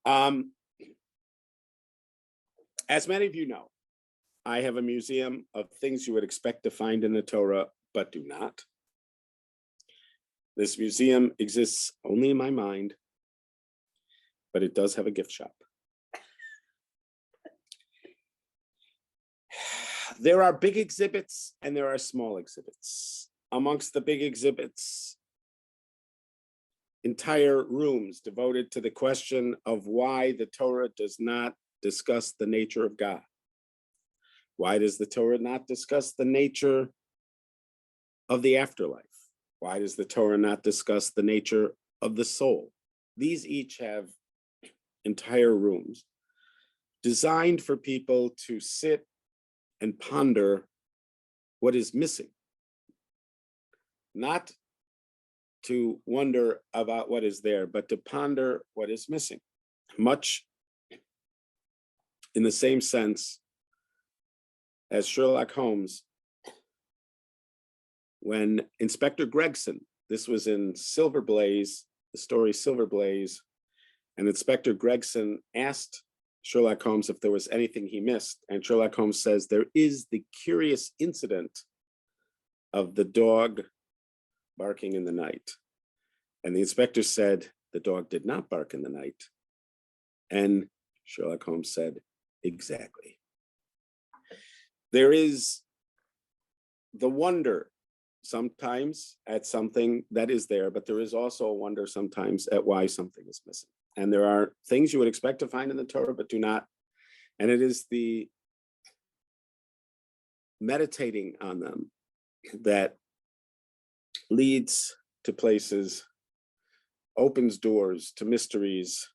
As many of you know, I have a museum of things you would expect to find in the Torah, but do not. This museum exists only in my mind, but it does have a gift shop. There are big exhibits and there are small exhibits. Amongst the big exhibits, entire rooms devoted to the question of why the Torah does not discuss the nature of God. Why does the Torah not discuss the nature of the afterlife? Why does the Torah not discuss the nature of the soul? These each have entire rooms designed for people to sit and ponder what is missing, not to wonder about what is there, but to ponder what is missing. Much in the same sense as Sherlock Holmes, when Inspector Gregson, this was in Silver Blaze, the story Silver Blaze, and Inspector Gregson asked Sherlock Holmes if there was anything he missed. And Sherlock Holmes says, there is the curious incident of the dog barking in the night. And the inspector said, the dog did not bark in the night. And Sherlock Holmes said, exactly. There is the wonder sometimes at something that is there, but there is also a wonder sometimes at why something is missing. And there are things you would expect to find in the Torah, but do not. And it is the meditating on them that leads to places, opens doors to mysteries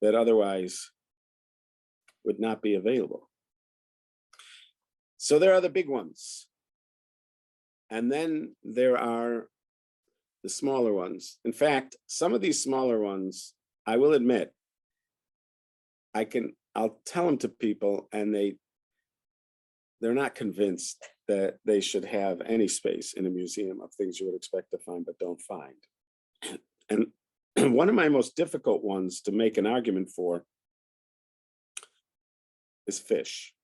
that otherwise would not be available. So there are the big ones. And then there are the smaller ones. In fact, some of these smaller ones, I will admit, I'll tell them to people and they're not convinced that they should have any space in a museum of things you would expect to find but don't find. And one of my most difficult ones to make an argument for is fish.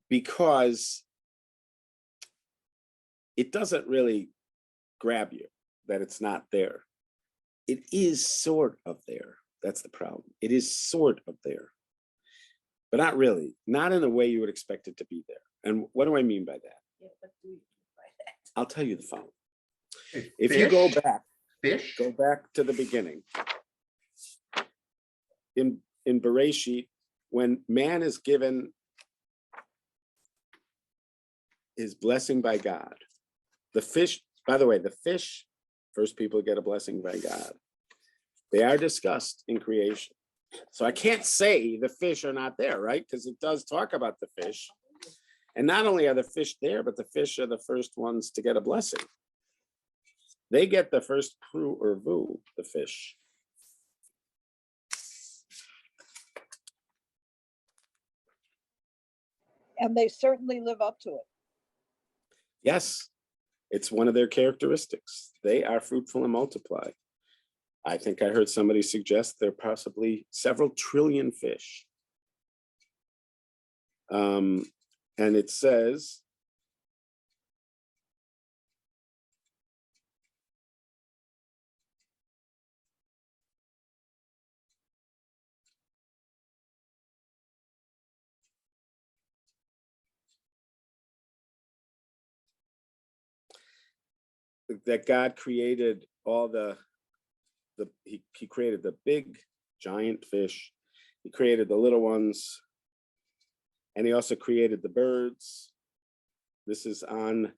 Because it doesn't really grab you that it's not there. It is sort of there. That's the problem. It is sort of there, but not really, not in the way you would expect it to be there. And what do I mean by that? Yeah, what do you mean by that? I'll tell you the following. If you go back to the beginning, in Bereshit, when man is given his blessing by God, the fish, by the way, the fish, first people get a blessing by God. They are discussed in creation. So I can't say the fish are not there, right? Because it does talk about the fish. And not only are the fish there, but the fish are the first ones to get a blessing. They get the first pru or vu, the fish. And they certainly live up to it. Yes, it's one of their characteristics. They are fruitful and multiply. I think I heard somebody suggest there are possibly several trillion fish. And it says, that God created all he created the big giant fish. He created the little ones. And he also created the birds. This is on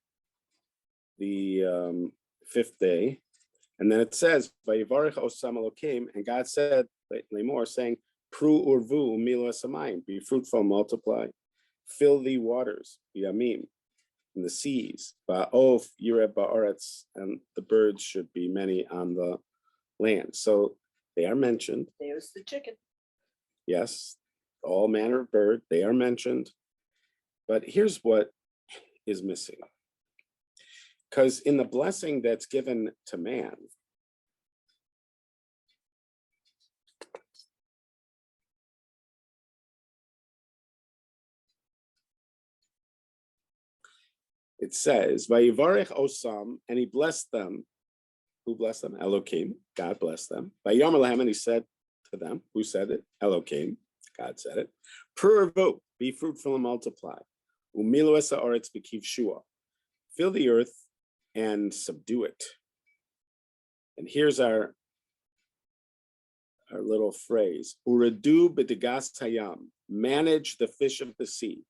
the fifth day. And then it says, Vayivarech osam Elokim, and God said, Lemor, saying, Pru urvu milo samayim, be fruitful, multiply, fill the waters, yamim, in the seas, ba'of yireh ba'aretz, and the birds should be many on the land. So they are mentioned. There's the chicken. Yes, all manner of bird, they are mentioned. But here's what is missing. Because in the blessing that's given to man, it says, Vayivarech osam, and he blessed them. Who blessed them? Elohim, God blessed them. Vayomer lahem, and he said to them, who said it? Elohim, God said it. Puravu, be fruitful and multiply. Umilu es haaretz v'kivshua, fill the earth and subdue it. And here's our little phrase. Uradu b'degas hayam, manage the fish of the sea.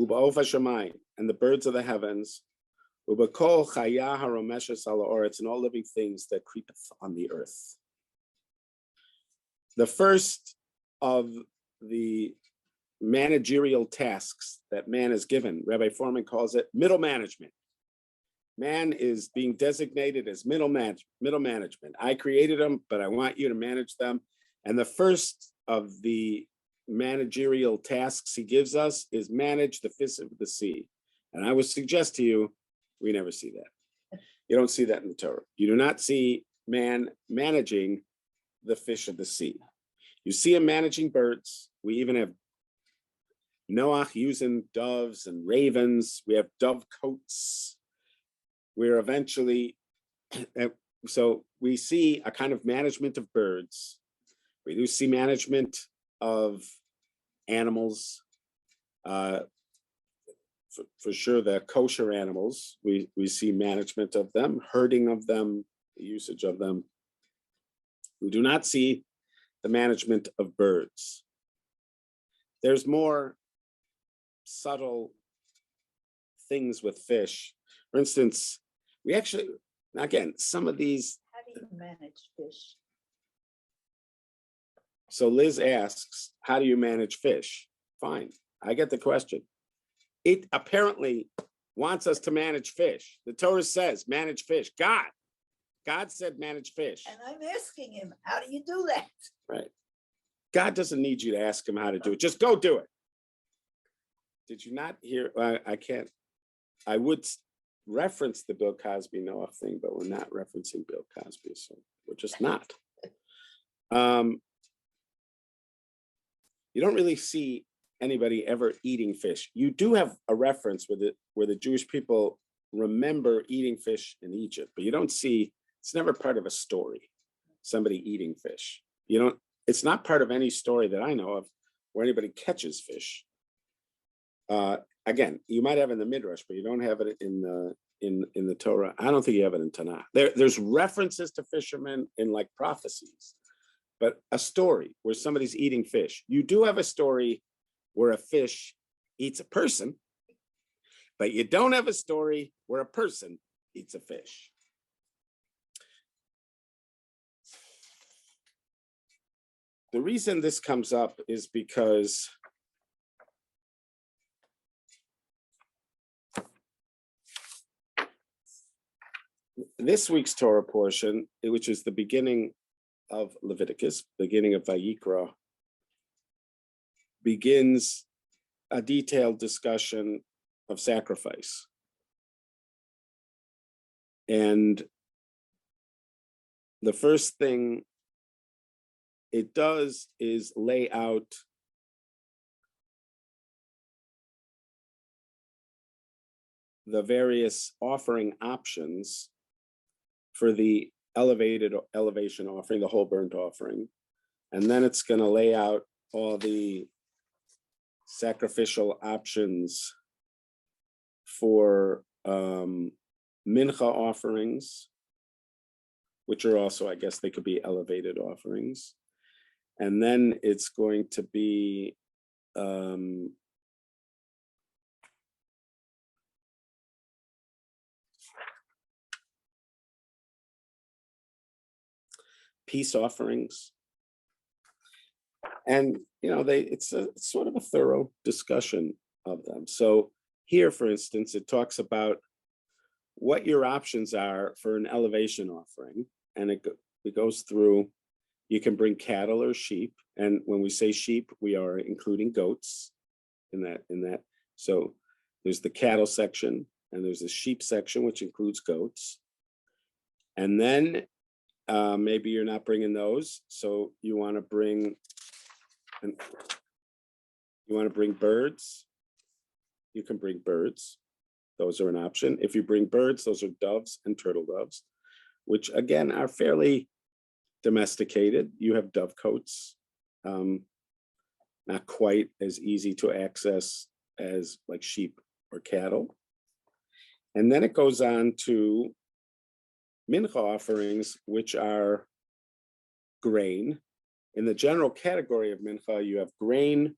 Uba'of hashamayim, and the birds of the heavens. Uba'kol chaya haromeshes ala oretz, and all living things that creepeth on the earth. The first of the managerial tasks that man is given, Rabbi Foreman calls it middle management. Man is being designated as middle management. I created them, but I want you to manage them. And the first of the managerial tasks he gives us is manage the fish of the sea. And I would suggest to you, we never see that. You don't see that in the Torah. You do not see man managing the fish of the sea. You see him managing birds. We even have Noach using doves and ravens. We have dove coats. We're eventually, so we see a kind of management of birds. We do see management of animals. For sure, the kosher animals, we see management of them, herding of them, the usage of them. We do not see the management of birds. There's more subtle things with fish. For instance, we actually, again, some of these. How do you manage fish? So Liz asks, how do you manage fish? Fine, I get the question. It apparently wants us to manage fish. The Torah says manage fish. God said manage fish. And I'm asking him, how do you do that? Right. God doesn't need you to ask him how to do it. Just go do it. Did you not hear? I can't. I would reference the Bill Cosby Noah thing, but we're not referencing Bill Cosby, so we're just not. You don't really see anybody ever eating fish. You do have a reference where the Jewish people remember eating fish in Egypt, but you don't see, it's never part of a story, somebody eating fish. You don't, it's not part of any story that I know of where anybody catches fish. Again, you might have it in the Midrash, but you don't have it in the Torah. I don't think you have it in Tanakh. There's references to fishermen in like prophecies, but a story where somebody's eating fish. You do have a story where a fish eats a person, but you don't have a story where a person eats a fish. The reason this comes up is because this week's Torah portion, which is the beginning of Leviticus, beginning of Vayikra, begins a detailed discussion of sacrifice. And the first thing it does is lay out the various offering options for the elevation offering, the whole burnt offering. And then it's going to lay out all the sacrificial options for mincha offerings, which are also, I guess they could be elevated offerings. And then it's going to be peace offerings. And, you know, it's sort of a thorough discussion of them. So here, for instance, it talks about what your options are for an elevation offering. And it goes through, you can bring cattle or sheep. And when we say sheep, we are including goats in that. So there's the cattle section. and there's a sheep section, which includes goats. And then maybe you're not bringing those, so you want to bring birds. You can bring birds. Those are an option. If you bring birds, those are doves and turtle doves, which again are fairly domesticated. You have dove coats, not quite as easy to access as like sheep or cattle. And then it goes on to mincha offerings, which are grain. In the general category of mincha, you have grain,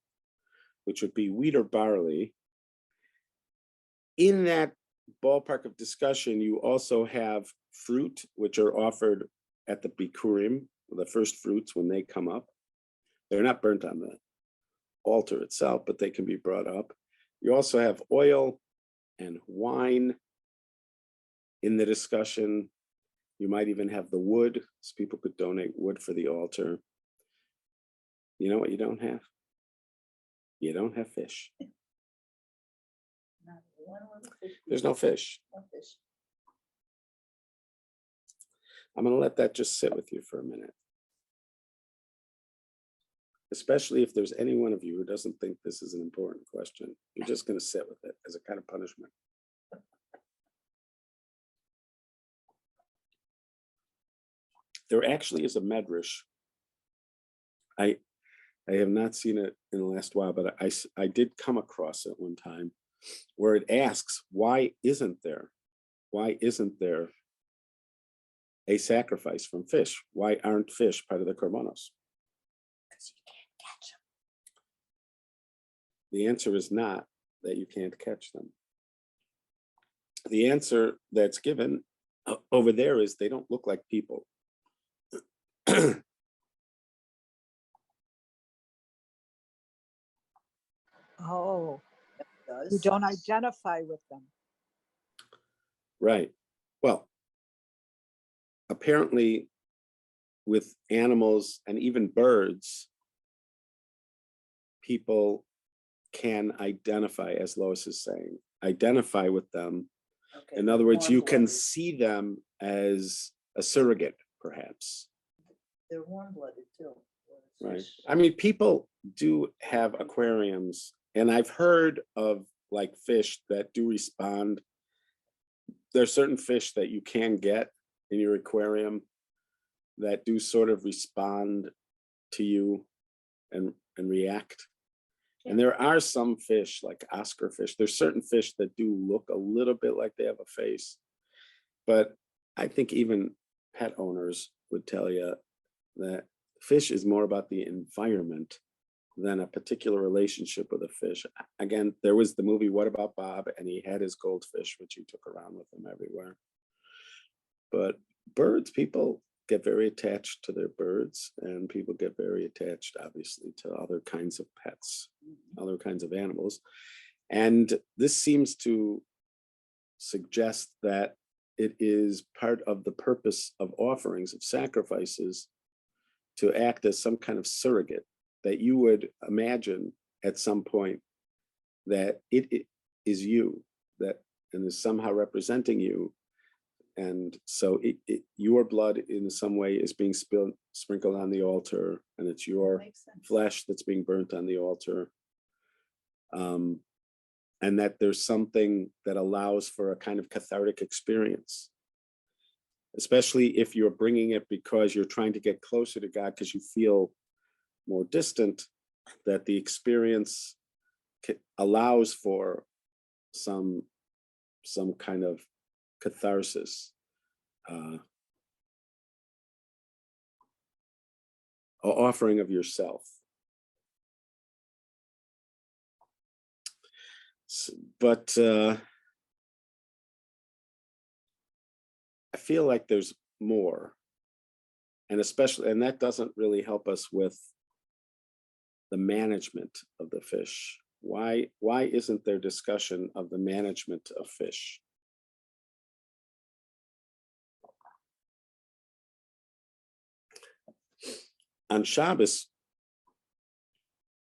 which would be wheat or barley. In that ballpark of discussion, you also have fruit, which are offered at the Bikurim, the first fruits when they come up. They're not burnt on the altar itself, but they can be brought up. You also have oil and wine in the discussion. You might even have the wood, so people could donate wood for the altar. You know what you don't have? You don't have fish. Not one little fish. There's no fish. No fish. I'm going to let that just sit with you for a minute. Especially if there's any one of you who doesn't think this is an important question. You're just going to sit with it as a kind of punishment. There actually is a medrash. I have not seen it in the last while, but I did come across it one time where it asks, why isn't there a sacrifice from fish? Why aren't fish part of the korbanos? Because you can't catch them. The answer is not that you can't catch them. The answer that's given over there is they don't look like people. Oh, Does. you don't identify with them. Right. Well, apparently with animals and even birds, people can identify, as Lois is saying, identify with them. Okay, In other words, you can warm-blooded. see them as a surrogate, perhaps. They're warm-blooded too. Right. Fish. I mean, people do have aquariums, and I've heard of like fish that do respond. There's certain fish that you can get in your aquarium that do sort of respond to you and react. And there are some fish like Oscar fish. There's certain fish that do look a little bit like they have a face, but I think even pet owners would tell you that fish is more about the environment than a particular relationship with a fish. Again, there was the movie What About Bob, and he had his goldfish, which he took around with him everywhere. But birds, people get very attached to their birds, and people get very attached, obviously, to other kinds of pets, other kinds of animals. And this seems to suggest that it is part of the purpose of offerings, of sacrifices, to act as some kind of surrogate, that you would imagine at some point that it is you, that and is somehow representing you. And so your blood in some way is being sprinkled on the altar, and it's your Makes sense. flesh that's being burnt on the altar. And that there's something that allows for a kind of cathartic experience, especially if you're bringing it because you're trying to get closer to God because you feel more distant, that the experience allows for some kind of catharsis. Offering of yourself. But I feel like there's more, and that doesn't really help us with the management of the fish. Why isn't there discussion of the management of fish? On Shabbos,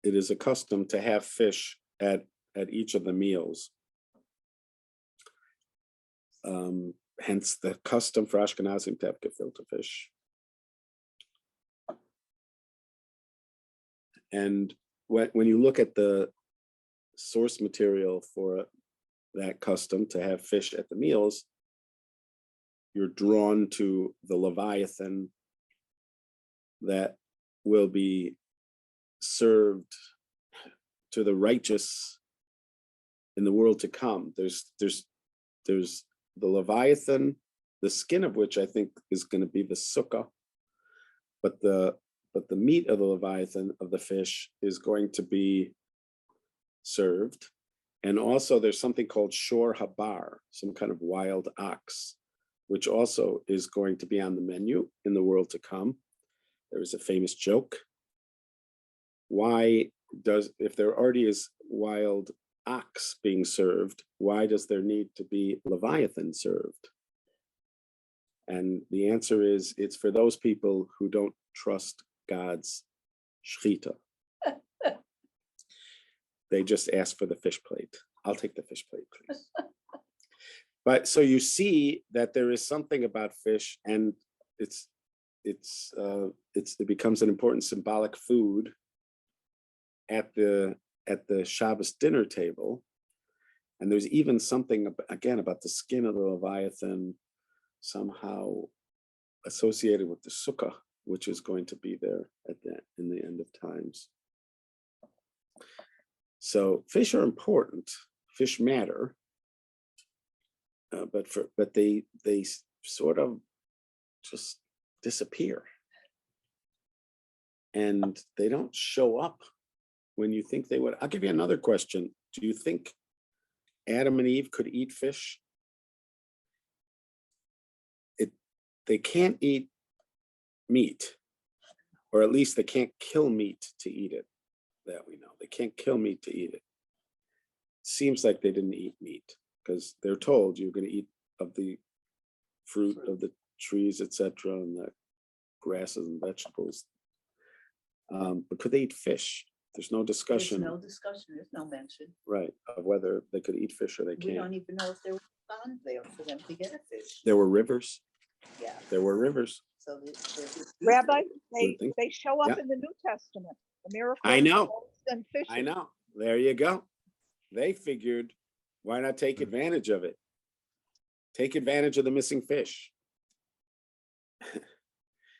it is a custom to have fish at each of the meals. Hence the custom for Ashkenazim to have gefilte fish. And when you look at the source material for that custom to have fish at the meals, you're drawn to the Leviathan that will be served to the righteous in the world to come. There's the Leviathan, the skin of which I think is going to be the sukkah, but the meat of the Leviathan, of the fish, is going to be served. And also there's something called shor habar, some kind of wild ox, which also is going to be on the menu in the world to come. There is a famous joke. If there already is wild ox being served, why does there need to be Leviathan served? And the answer is, it's for those people who don't trust God's shechita. They just ask for the fish plate. I'll take the fish plate, please. But so you see that there is something about fish, and it becomes an important symbolic food at the Shabbos dinner table. And there's even something again about the skin of the Leviathan somehow associated with the sukkah, which is going to be there in the end of times. So fish are important. Fish matter, but they sort of just disappear, and they don't show up when you think they would. I'll give you another question. Do you think Adam and Eve could eat fish? They can't eat meat, or at least they can't kill meat to eat it. That we know. They can't kill meat to eat it. Seems like they didn't eat meat, because they're told you're going to eat of the fruit of the trees, etc., and the grasses and vegetables. But could they eat fish? There's no discussion. There's no discussion. There's no mention. Right, of whether they could eat fish or they We can't. don't even know if there was a pond there for them to get a fish. There were rivers. Yeah. There were rivers. So Rabbi, think- they show up Yeah. in the New Testament. The miracle I know. of loaves and fishes. I know. There you go. They figured, why not take advantage of it? Take advantage of the missing fish.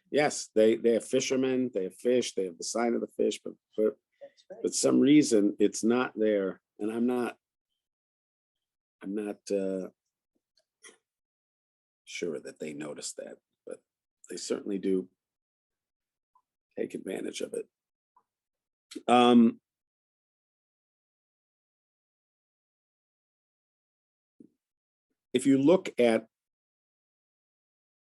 Yes, they have fishermen, they have fish, they have the sign of the fish, but for some reason it's not there. And I'm not sure that they noticed that, but they certainly do take advantage of it. If you look at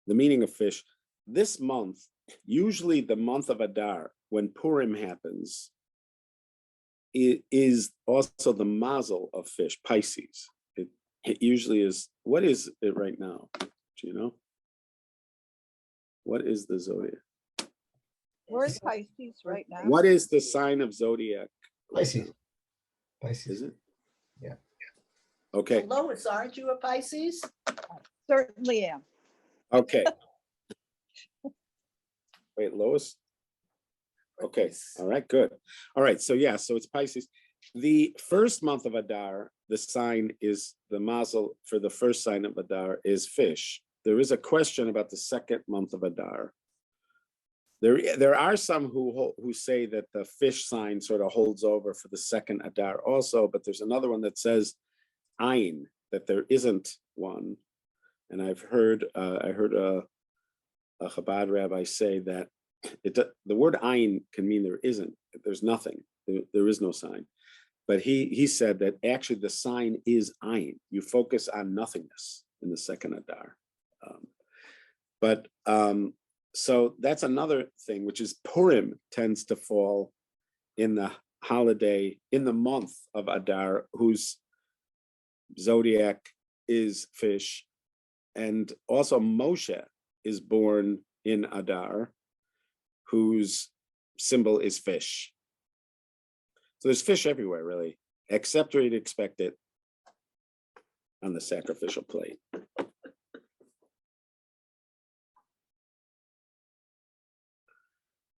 the meaning of fish, this month, usually the month of Adar, when Purim happens, it is also the mazel of fish, Pisces. It usually is. What is it right now? Do you know? What is the zodiac? Where's Pisces right now? What is the sign of zodiac? Pisces. Pisces. Is it? Yeah. Okay. Lois, aren't you a Pisces? Certainly am. Okay. Wait, Lois? Okay. All right, good. All right. So yeah, so it's Pisces. The first month of Adar, the sign is the mazel for the first sign of Adar is fish. There is a question about the second month of Adar. There are some who say that the fish sign sort of holds over for the second Adar also, but there's another one that says Ayin, that there isn't one. And I heard a Chabad rabbi say that the word Ayin can mean there's nothing, there is no sign. But he said that actually the sign is Ayin. You focus on nothingness in the second Adar. So that's another thing, which is Purim tends to fall in the holiday, in the month of Adar, whose zodiac is fish. And also Moshe is born in Adar, whose symbol is fish. So there's fish everywhere, really, except where you'd expect it on the sacrificial plate.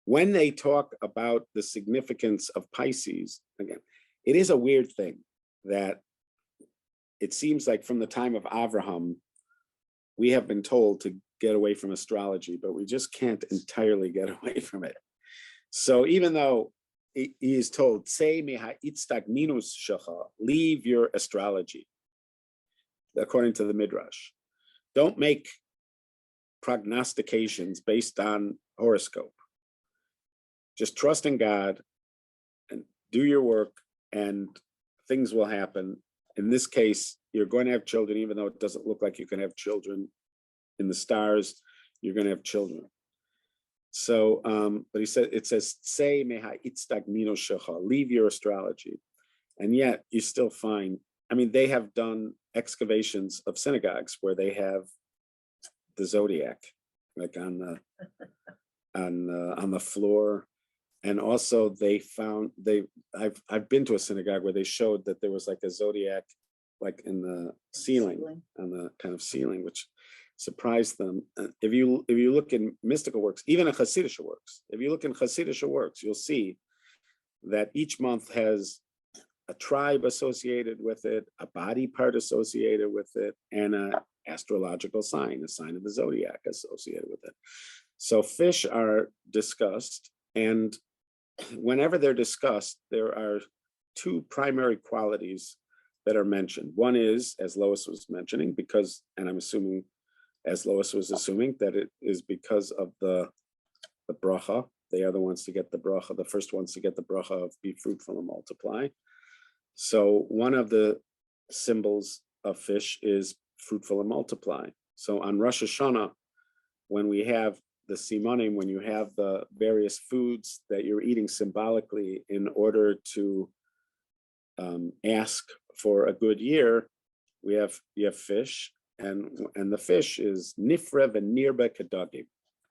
when they talk about the significance of Pisces, again, it is a weird thing that it seems like from the time of Abraham, we have been told to get away from astrology, but we just can't entirely get away from it. So even though he is told, say minus shecha, leave your astrology, according to the Midrash, don't make prognostications based on horoscope. Just trust in God and do your work, and things will happen. In this case, you're going to have children, even though it doesn't look like you can have children in the stars, you're going to have children. So, but he said, it says, say meha itzdag mino shecha, leave your astrology. And yet you still find, I mean, they have done excavations of synagogues where they have the zodiac, like on the floor. And also they found, I've been to a synagogue where they showed that there was like a zodiac, like in the ceiling, on the kind of ceiling, which surprised them. If you look in mystical works, even in Hasidic works, if you look in Hasidic works, you'll see that each month has a tribe associated with it, a body part associated with it, and an astrological sign, a sign of the zodiac associated with it. So fish are discussed, and whenever they're discussed, there are two primary qualities that are mentioned. One is, as Lois was mentioning, because, and I'm assuming, as Lois was assuming, that it is because of the bracha. They are the ones to get the bracha, the first ones to get the bracha of be fruitful and multiply. So one of the symbols of fish is fruitful and multiply. So on Rosh Hashanah, when we have the simonim, when you have the various foods that you're eating symbolically in order to ask for a good year, you have fish, and the fish is nifrev and nirba kadagim.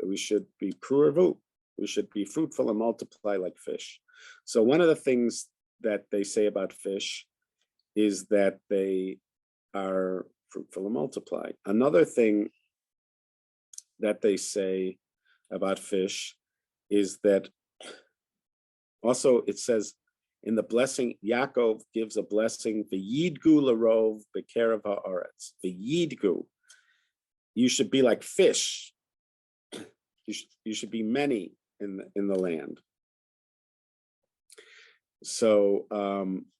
We should be pruervu. We should be fruitful and multiply like fish. So one of the things that they say about fish is that they are fruitful and multiply. Another thing that they say about fish is that also it says in the blessing, Yaakov gives a blessing, v'yidgu larov b'kerev ha'aretz, v'yidgu. You should be like fish. You should be many in the land. So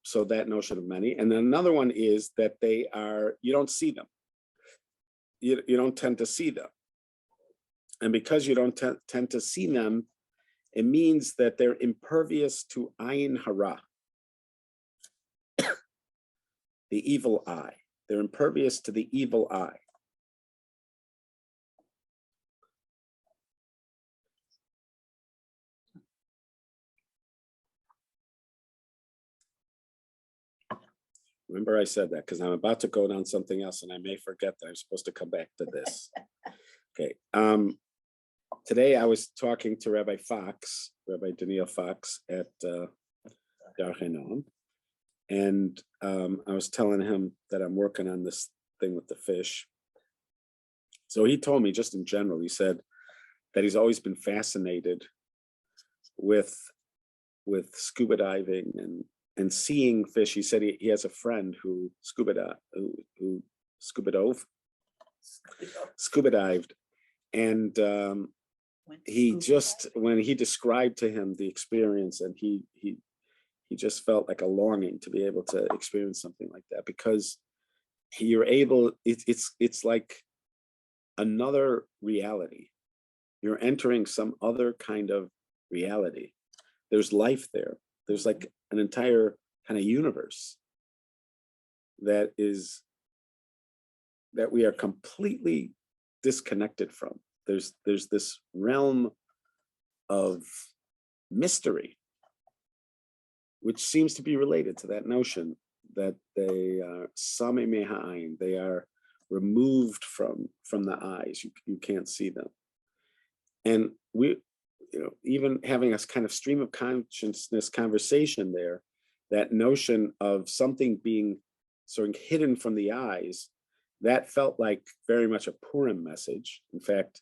so that notion of many. And then another one is that they are, you don't see them. You don't tend to see them. And because you don't tend to see them, it means that they're impervious to ayin hara, the evil eye. They're impervious to the evil eye. Remember I said that because I'm about to go down something else and I may forget that I'm supposed to come back to this. Okay. Today I was talking to Rabbi Daniel Fox at Dar Henon, and I was telling him that I'm working on this thing with the fish. So he told me, just in general, he said that he's always been fascinated with scuba diving and seeing fish. He said he has a friend who scuba dived, and he just, when he described to him the experience, and he just felt like a longing to be able to experience something like that, because you're able, it's like another reality. You're entering some other kind of reality. There's life there. There's like an entire kind of universe that we are completely disconnected from. There's this realm of mystery, which seems to be related to that notion that they are samei me'ha'ayin, they are removed from the eyes. You can't see them. And we, even having a kind of stream of consciousness conversation there, that notion of something being sort of hidden from the eyes, that felt like very much a Purim message. In fact,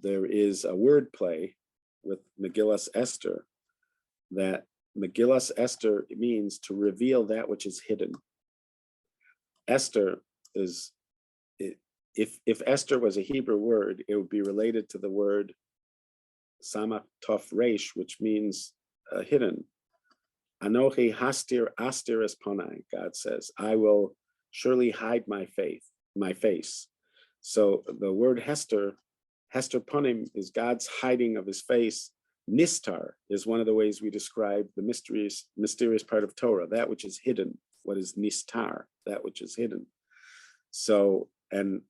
there is a word play with Megillas Esther, that Megillas Esther means to reveal that which is hidden. Esther is, if Esther was a Hebrew word, it would be related to the word Samach Tov Resh, which means hidden. Anochi hastir astir es panai, God says, I will surely hide my face. So the word Hester panim is God's hiding of his face. Nistar is one of the ways we describe the mysterious part of Torah, that which is hidden. What is nistar? That which is hidden. So, and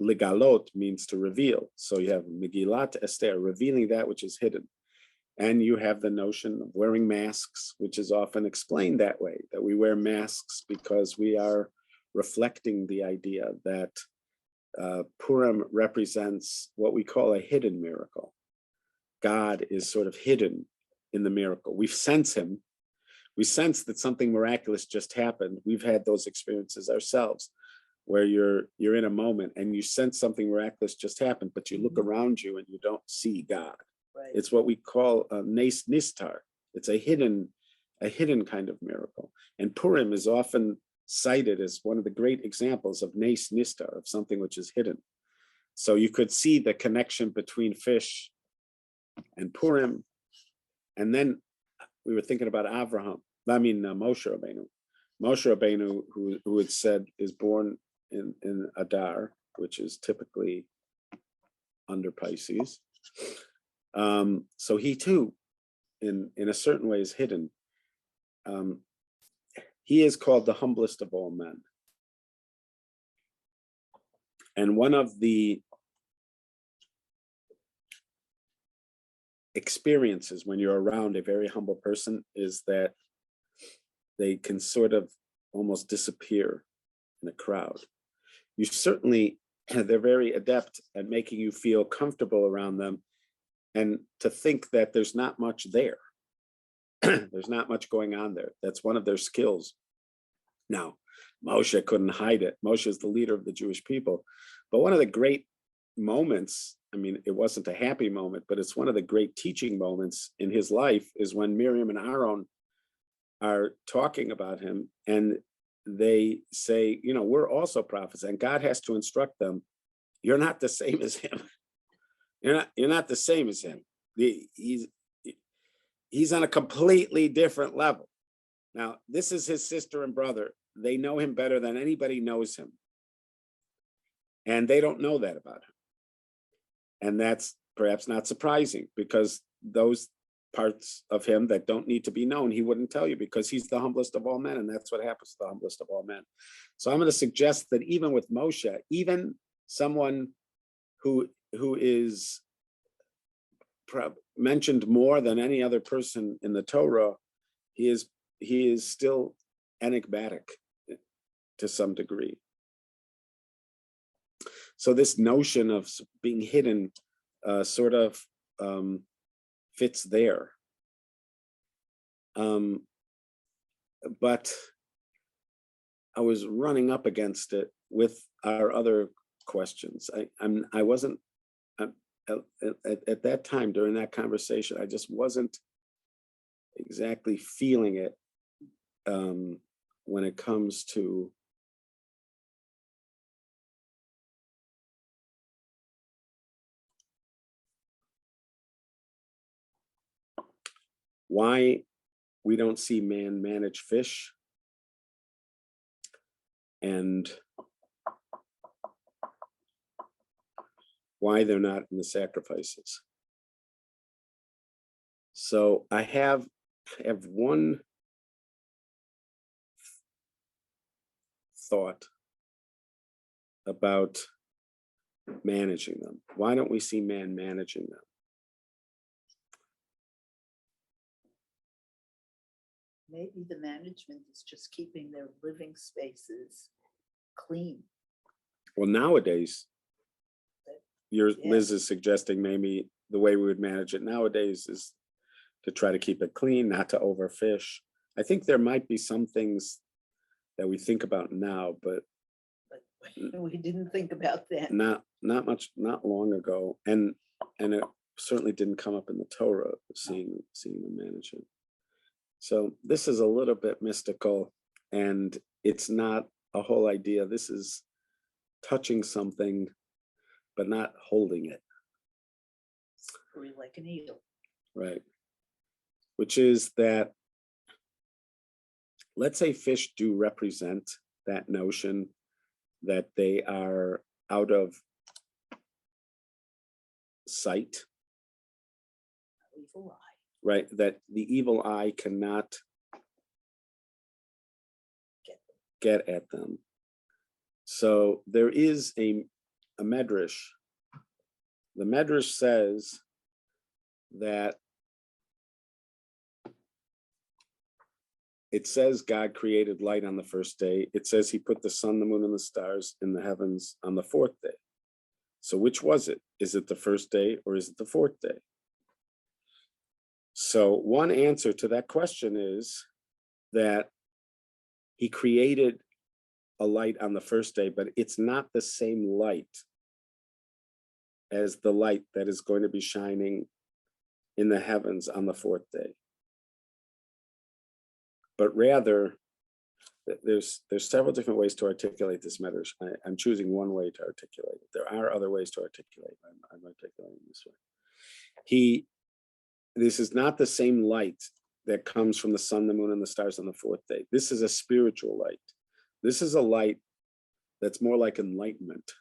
ligalot means to reveal. So you have Megillat Esther, revealing that which is hidden. And you have the notion of wearing masks, which is often explained that way, that we wear masks because we are reflecting the idea that Purim represents what we call a hidden miracle. God is sort of hidden in the miracle. We sense him. We sense that something miraculous just happened. We've had those experiences ourselves, where you're in a moment and you sense something miraculous just happened, but you look around you and you don't see God. Right. It's what we call a nes nistar. It's a hidden kind of miracle. And Purim is often cited as one of the great examples of nes nistar, of something which is hidden. So you could see the connection between fish and Purim. And then we were thinking about Moshe Rabbeinu. Moshe Rabbeinu, who had said is born in Adar, which is typically under Pisces. So he too, in a certain way, is hidden. He is called the humblest of all men. And one of the experiences when you're around a very humble person is that they can sort of almost disappear in a crowd. They're very adept at making you feel comfortable around them, and to think that there's not much there. There's not much going on there. That's one of their skills. Now, Moshe couldn't hide it. Moshe is the leader of the Jewish people. But one of the great moments, I mean, it wasn't a happy moment, but it's one of the great teaching moments in his life, is when Miriam and Aaron are talking about him, and they say, we're also prophets, and God has to instruct them. You're not the same as him. You're not the same as him. He's on a completely different level. Now, this is his sister and brother. They know him better than anybody knows him. And they don't know that about him. And that's perhaps not surprising, because those parts of him that don't need to be known, he wouldn't tell you, because he's the humblest of all men. And that's what happens to the humblest of all men. So I'm going to suggest that even with Moshe, even someone who is mentioned more than any other person in the Torah, he is still enigmatic to some degree. So this notion of being hidden sort of fits there. But I was running up against it with our other questions. I wasn't at that time during that conversation. I just wasn't exactly feeling it when it comes to why we don't see man manage fish, and why they're not in the sacrifices. So I have one thought about managing them. Why don't we see man managing them? Maybe the management is just keeping their living spaces clean. Well, nowadays, Yeah. Liz is suggesting maybe the way we would manage it nowadays is to try to keep it clean, not to overfish. I think there might be some things that we think about now, but We didn't think about that. not long ago, and it certainly didn't come up in the Torah, seeing them manage it. So this is a little bit mystical, and it's not a whole idea. This is touching something, but not holding it, Free like an eel. right? Which is that, let's say fish do represent that notion that they are out of sight, Evil eye. right? That the evil eye cannot get at them. So there is a medrash. The medrash says that it says God created light on the first day. It says he put the sun, the moon, and the stars in the heavens on the fourth day. So which was it? Is it the first day or is it the fourth day? So one answer to that question is that he created a light on the first day, but it's not the same light as the light that is going to be shining in the heavens on the fourth day. But rather, there's several different ways to articulate this matter. I'm choosing one way to articulate it. There are other ways to articulate. I'm articulating this way. This is not the same light that comes from the sun, the moon, and the stars on the fourth day. This is a spiritual light. This is a light that's more like enlightenment.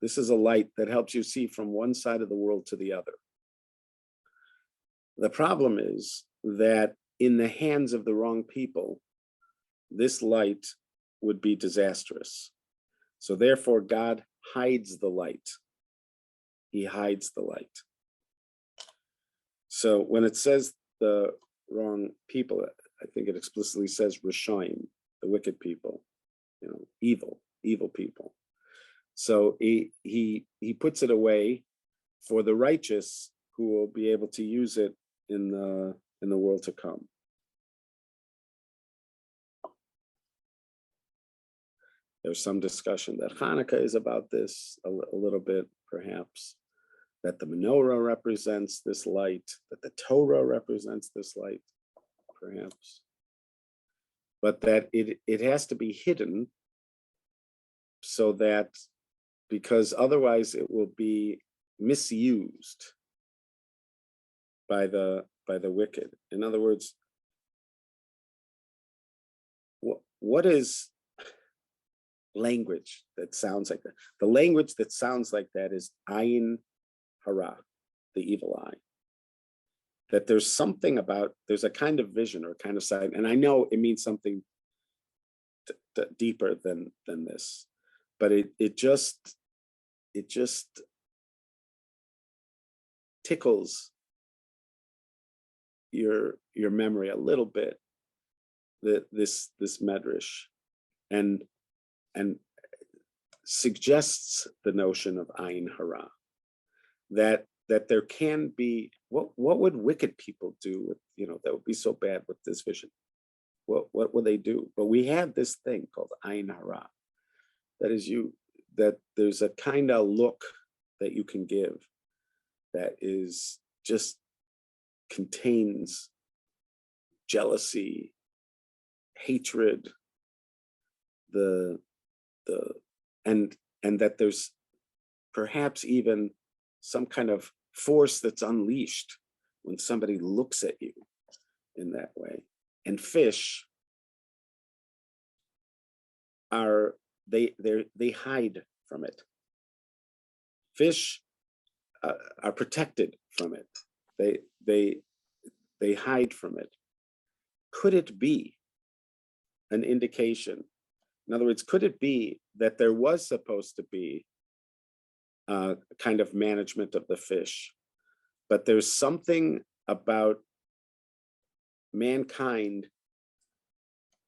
This is a light that helps you see from one side of the world to the other. The problem is that in the hands of the wrong people, this light would be disastrous. So therefore, God hides the light. He hides the light. So when it says the wrong people, I think it explicitly says Rishaim, the wicked people, evil people. So he puts it away for the righteous, who will be able to use it in the world to come. There's some discussion that Hanukkah is about this a little bit, perhaps, that the menorah represents this light, that the Torah represents this light, perhaps, but that it has to be hidden, so that, because otherwise it will be misused by the wicked. In other words, what is language that sounds like that? The language that sounds like that is ayin hara, the evil eye. That there's something about, there's a kind of vision or kind of sight, and I know it means something deeper than this, but it just tickles your memory a little bit, this medrash, and suggests the notion of ayin hara, that there can be, what would wicked people do with, that would be so bad with this vision? What would they do? But we have this thing called ayin hara, that there's a kind of look that you can give that is just contains jealousy, hatred, and that there's perhaps even some kind of force that's unleashed when somebody looks at you in that way. And fish they hide from it. Fish are protected from it. They hide from it. Could it be an indication? In other words, could it be that there was supposed to be a kind of management of the fish, but there's something about mankind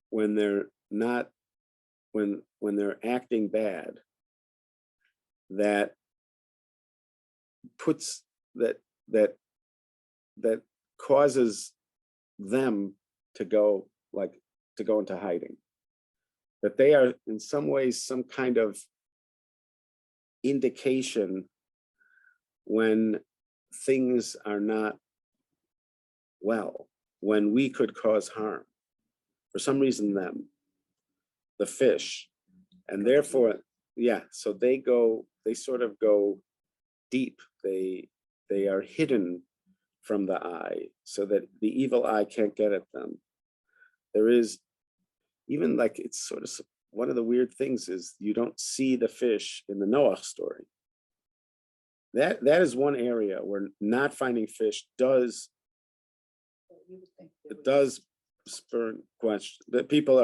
when they're not, when they're acting bad, that puts that causes them to go into hiding, that they are in some ways some kind of indication when things are not well, when we could cause harm. For some reason, the fish, and therefore, yeah, so they sort of go deep. They are hidden from the eye so that the evil eye can't get at them. There is even like, it's sort of one of the weird things is you don't see the fish in the Noah story. That is one area where not finding fish does spur question that people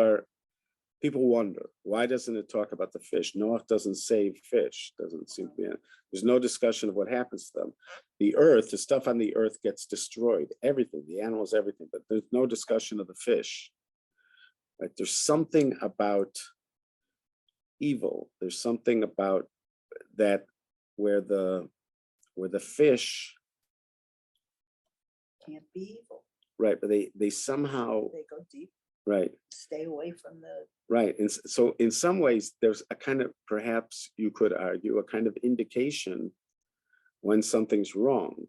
wonder, why doesn't it talk about the fish? Noah doesn't save fish, doesn't seem to be. There's no discussion of what happens to them. The earth, the stuff on the earth gets destroyed, everything, the animals, everything, but there's no discussion of the fish. Like there's something about evil. There's something about that where the fish can't be evil. Right, but they somehow They go deep, right. stay away from the. Right. And so in some ways, there's a kind of, perhaps you could argue, a kind of indication when something's wrong,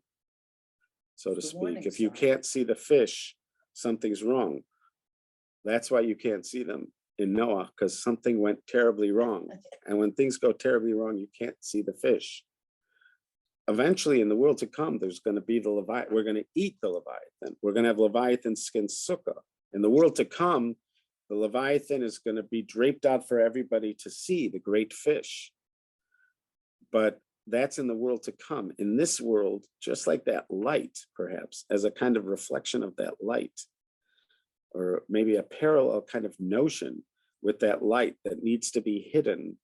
so to speak. If you can't see the fish, something's wrong. That's why you can't see them in Noah, because something went terribly wrong. And when things go terribly wrong, you can't see the fish. Eventually, in the world to come, there's going to be the Leviathan. We're going to eat the Leviathan. We're going to have Leviathan skin sukkah. In the world to come, the Leviathan is going to be draped out for everybody to see, the great fish. But that's in the world to come. In this world, just like that light, perhaps, as a kind of reflection of that light, or maybe a parallel kind of notion with that light that needs to be hidden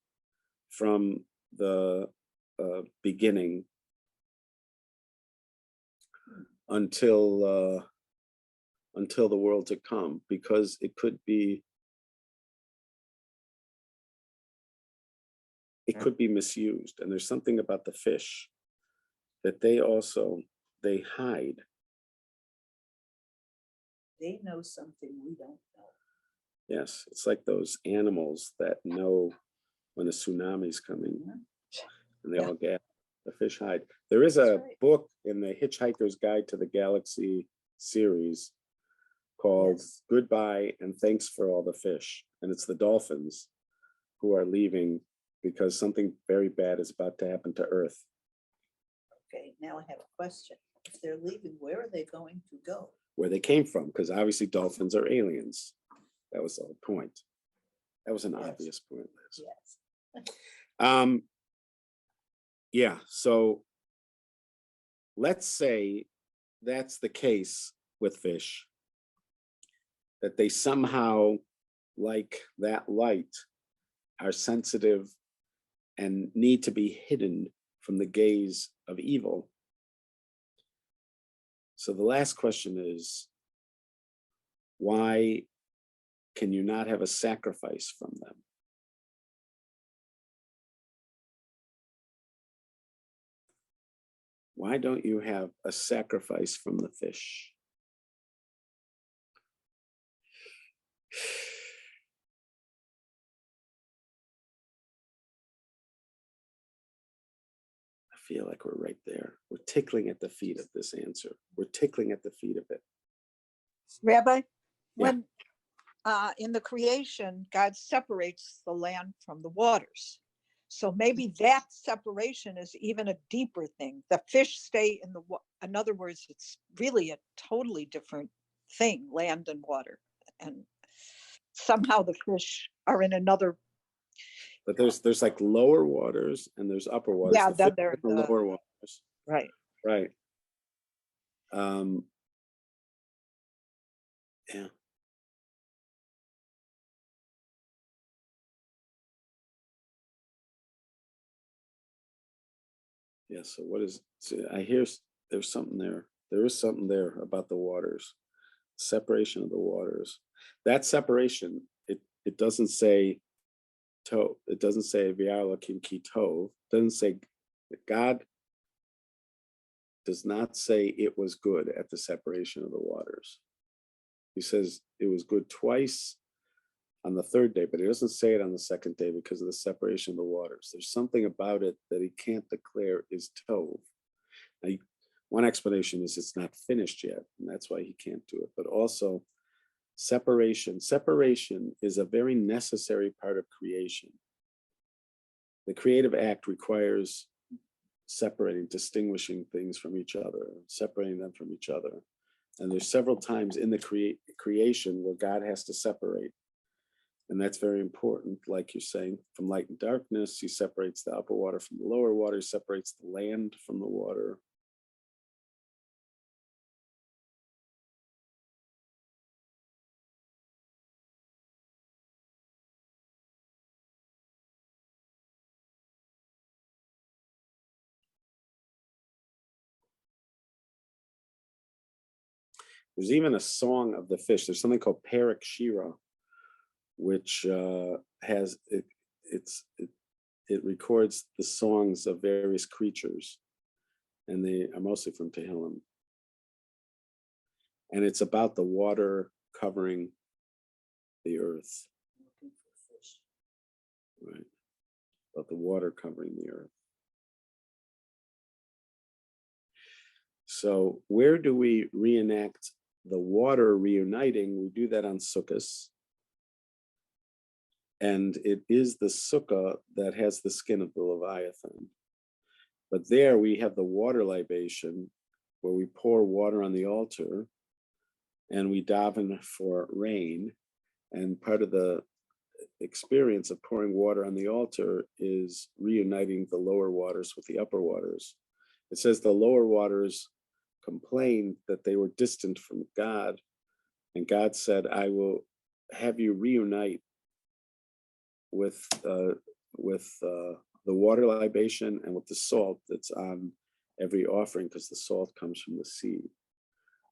from the beginning until the world to come, because it could be misused. And there's something about the fish that they hide. They know something we don't know. Yes, it's like those animals that know when a tsunami's coming, and they all gather. The fish hide. There is a book in the Hitchhiker's Guide to the Galaxy series called Goodbye and Thanks for All the Fish. And it's the dolphins who are leaving because something very bad is about to happen to Earth. Okay, now I have a question. If they're leaving, where are they going to go? Where they came from, because obviously dolphins are aliens. That was the whole point. That was an obvious point, Liz. Yes. Yeah, so let's say that's the case with fish, that they somehow, like that light, are sensitive and need to be hidden from the gaze of evil. So the last question is, why can you not have a sacrifice from them? Why don't you have a sacrifice from the fish? I feel like we're right there. We're tickling at the feet of this answer. We're tickling at the feet of it. Rabbi, when in the creation, God separates the land from the waters. So maybe that separation is even a deeper thing. The fish stay in the water. In other words, it's really a totally different thing, land and water. And somehow the fish are in another. But there's like lower waters and there's upper waters. Yeah, the then fish they're are in the lower waters. Right. Right. Yeah. Yeah, so what is, I hear there's something there. There is something there about the waters, separation of the waters. That separation, it doesn't say to, it doesn't say V'yar Elokim ki tov. It doesn't say, God does not say it was good at the separation of the waters. He says it was good twice on the third day, but he doesn't say it on the second day because of the separation of the waters. There's something about it that he can't declare is tov. Now, one explanation is it's not finished yet, and that's why he can't do it. But also, separation is a very necessary part of creation. The creative act requires separating, distinguishing things from each other, separating them from each other. And there's several times in the creation where God has to separate. And that's very important. Like you're saying, from light and darkness, he separates the upper water from the lower water, separates the land from the water. There's even a song of the fish. There's something called Parakshira, which it records the songs of various creatures, and they are mostly from Tehillim. And it's about the water covering the earth. Right. About the water covering the earth. So where do we reenact the water reuniting? We do that on Sukkot. And it is the sukkah that has the skin of the Leviathan. But there we have the water libation where we pour water on the altar and we daven for rain. And part of the experience of pouring water on the altar is reuniting the lower waters with the upper waters. It says the lower waters complained that they were distant from God. And God said, I will have you reunite with the water libation and with the salt that's on every offering, because the salt comes from the sea.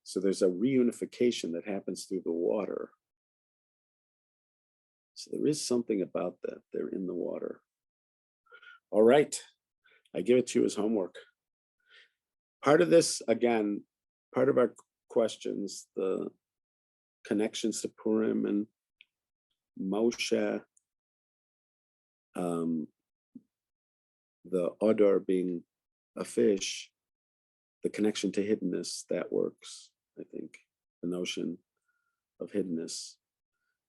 So there's a reunification that happens through the water. So there is something about that. They're in the water. All right. I give it to you as homework. Part of this, again, part of our questions, the connections to Purim and Moshe, the odor being a fish, the connection to hiddenness, that works, I think. The notion of hiddenness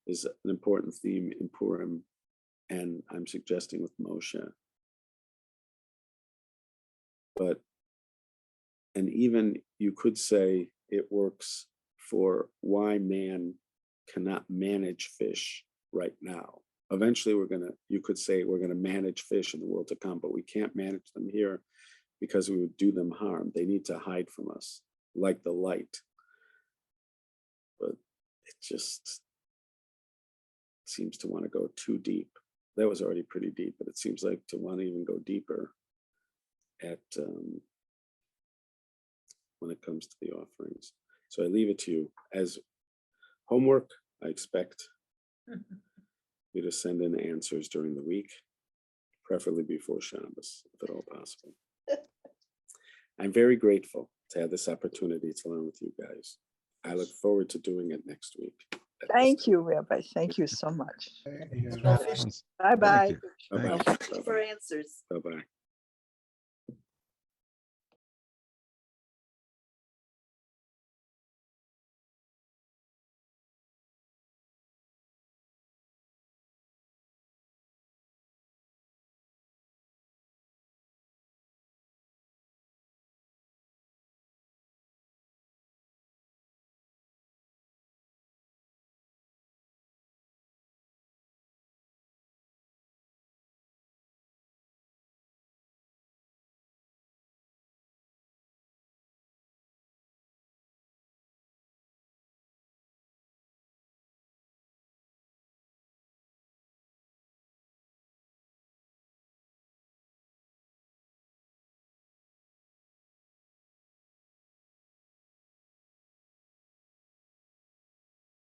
is an important theme in Purim, and I'm suggesting with Moshe. But, and even you could say it works for why man cannot manage fish right now. Eventually you could say we're gonna manage fish in the world to come, but we can't manage them here because we would do them harm. They need to hide from us, like the light. But it just seems to want to go too deep. That was already pretty deep, but it seems like to want to even go deeper at when it comes to the offerings. So I leave it to you as homework. I expect you to send in answers during the week, preferably before Shabbos, if at all possible. I'm very grateful to have this opportunity to learn with you guys. I look forward to doing it next week. Thank you, Rabbi. Thank you so much. No fish Bye-bye. Bye-bye. for answers. Bye-bye.